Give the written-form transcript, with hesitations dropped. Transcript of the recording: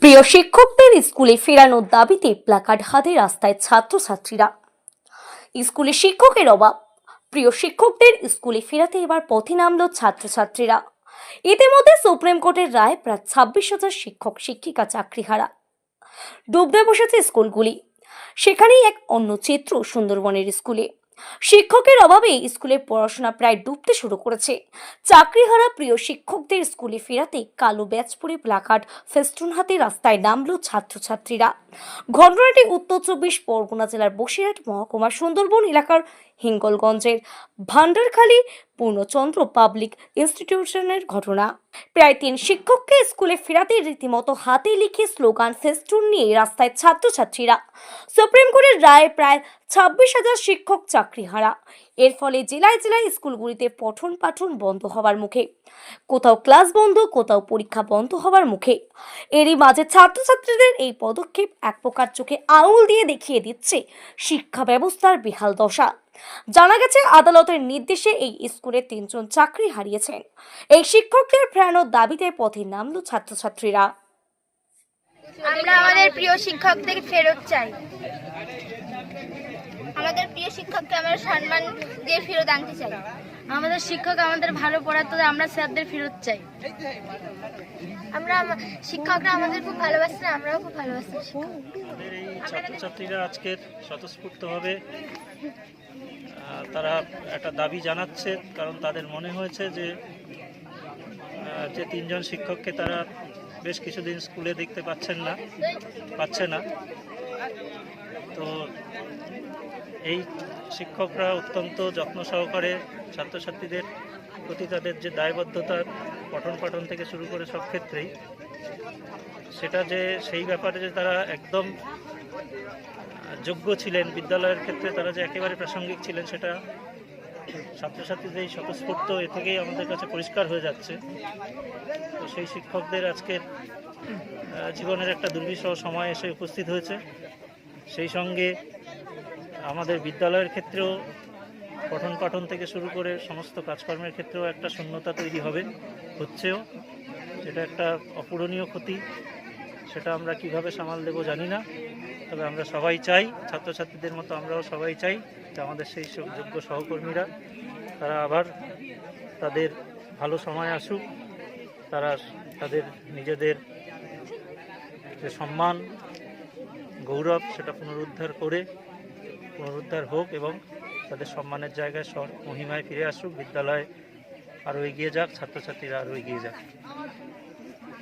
প্রিয় শিক্ষকদের স্কুলে ফেরানোর দাবিতে প্ল্যাকার্ড হাতে রাস্তায় ছাত্রছাত্রীরা। স্কুলে শিক্ষকের অভাব, প্রিয় শিক্ষকদের স্কুলে ফেরাতে এবার পথে নামল ছাত্রছাত্রীরা। ইতিমধ্যে সুপ্রিম কোর্টের রায় প্রায় 26,000 শিক্ষক শিক্ষিকা চাকরিহারা। ডুবতে বসেছে স্কুলগুলি। সেখানেই এক অন্য চিত্র সুন্দরবনের স্কুলে। শিক্ষকের অভাবে স্কুলের পড়াশোনা প্রায় ডুবতে শুরু করেছে। চাকরিহারা প্রিয় শিক্ষকদের স্কুলে ফেরাতে কালো ব্যাজ পরে প্ল্যাকার্ড ফেস্টুন হাতে রাস্তায় নামল ছাত্রছাত্রীরা। ঘটনাটি উত্তর 24 পরগনা জেলার বসিরহাট মহকুমার সুন্দরবন এলাকার হিঙ্গলগঞ্জের ভান্ডারখালী পূর্ণচন্দ্র পাবলিক ইনস্টিটিউশনের ঘটনা। প্রায় 3 শিক্ষককে স্কুলে ফেরাতে রীতিমতো হাতে লিখে স্লোগান ফেস্টুন নিয়ে রাস্তায় ছাত্রছাত্রীরা। সুপ্রিম কোর্টের রায়ে প্রায় 26,000 শিক্ষক চাকরিহারা। এর ফলে জেলায় জেলায় স্কুলগুলিতে পঠন পাঠন বন্ধ হওয়ার মুখে, কোথাও ক্লাস বন্ধ, কোথাও পরীক্ষা বন্ধ হওয়ার মুখে। এরই মাঝে ছাত্রছাত্রীদের এই পদক্ষেপ এক প্রকার চোখে আঙুল দিয়ে দেখিয়ে দিচ্ছে শিক্ষা ব্যবস্থার বেহাল দশা। জানা গেছে, আদালতের নির্দেশে এই স্কুলে 3 জন চাকরি হারিয়েছেন। এই শিক্ষকদের ফেরানোর দাবিতে পথে নামল ছাত্রছাত্রীরা। আমরা আমাদের প্রিয় শিক্ষকদের ফেরত চাই। আমাদের প্রিয় শিক্ষককে আমরা সম্মান দিয়ে ফেরত আনতে চাই। আমাদের শিক্ষক আমাদের ভালো পড়াতো, আমরা স্যারদের ফেরত চাই। শিক্ষকরা আমাদের খুব ভালোবাসে, আমরাও খুব ভালোবাসি। আমাদের এই ছাত্রছাত্রীরা আজকের স্বতঃস্ফূর্তভাবে তারা একটা দাবি জানাচ্ছে, কারণ তাদের মনে হয়েছে যে 3 জন শিক্ষককে তারা বেশ কিছুদিন স্কুলে দেখতে পাচ্ছে না। তো এই শিক্ষকরা অত্যন্ত যত্ন সহকারে ছাত্রছাত্রীদের প্রতি তাদের যে দায়বদ্ধতা, পঠন পাঠন থেকে শুরু করে সব ক্ষেত্রেই, সেটা যে সেই ব্যাপারে যে তারা একদম যোগ্য ছিলেন, বিদ্যালয়ের ক্ষেত্রে তারা যে একেবারে প্রাসঙ্গিক ছিলেন, সেটা ছাত্রছাত্রীদের এই স্বতঃস্ফূর্ত এ থেকেই আমাদের কাছে পরিষ্কার হয়ে যাচ্ছে। তো সেই শিক্ষকদের আজকের জীবনের একটা দুর্বিষহ সময় এসে উপস্থিত হয়েছে। সেই সঙ্গে আমাদের বিদ্যালয়ের ক্ষেত্রেও পঠন পাঠন থেকে শুরু করে সমস্ত কাজকর্মের ক্ষেত্রেও একটা শূন্যতা তৈরি হচ্ছেও। যেটা একটা অপূরণীয় ক্ষতি, সেটা আমরা কিভাবে সামাল দেব জানি না। তবে আমরা সবাই চাই, ছাত্রছাত্রীদের মতো আমরাও সবাই চাই যে আমাদের সেই যোগ্য সহকর্মীরা তারা আবার তাদের ভালো সময় আসুক, তারা তাদের নিজেদের যে সম্মান, গৌরব, সেটা পুনরুদ্ধার হোক এবং তাদের সম্মানের জায়গায় মহিমায় ফিরে আসুক। বিদ্যালয় আরও এগিয়ে যাক, ছাত্রছাত্রীরা আরও এগিয়ে যাক।